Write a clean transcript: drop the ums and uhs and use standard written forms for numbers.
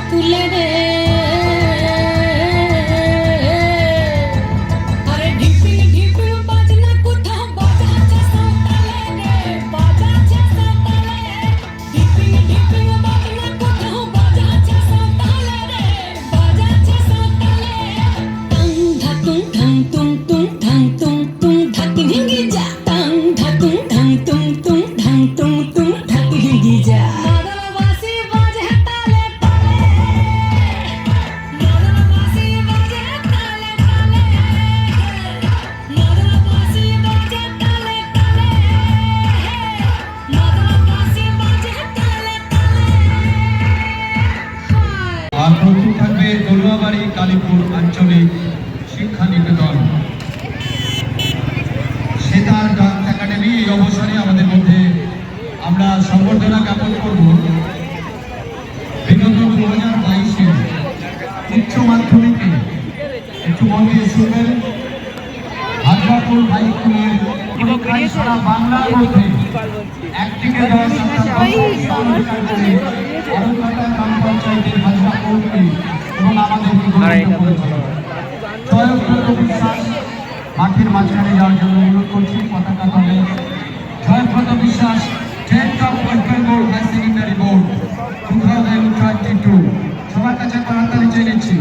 তুলে রে দলুয়াবাড়ি কালীপুর আঞ্চলিক শিক্ষা নিকেতন সেতার ডান্স একাডেমি। এই অবসরে আমাদের মধ্যে আমরা সম্বর্ধনা জ্ঞাপন করব বিনোদন 2022 উচ্চ মাধ্যমিকে। একটু মন দিয়ে শুনবেন। হাজরাপুর হাই স্কুলের সারা বাংলার মধ্যে একদিকে গ্রাম পঞ্চায়েতের হাজরাপুরকে এবং আমাদের জয়ব্রত বিশ্বাস মাঠের মাঝখানে যাওয়ার জন্য অনুরোধ করছি। পতাকা তলে জয়ব্রত বিশ্বাস, 10th of West Bengal High Secondary Board 2022। সবার কাছে হাততালি চেয়ে নিচ্ছি।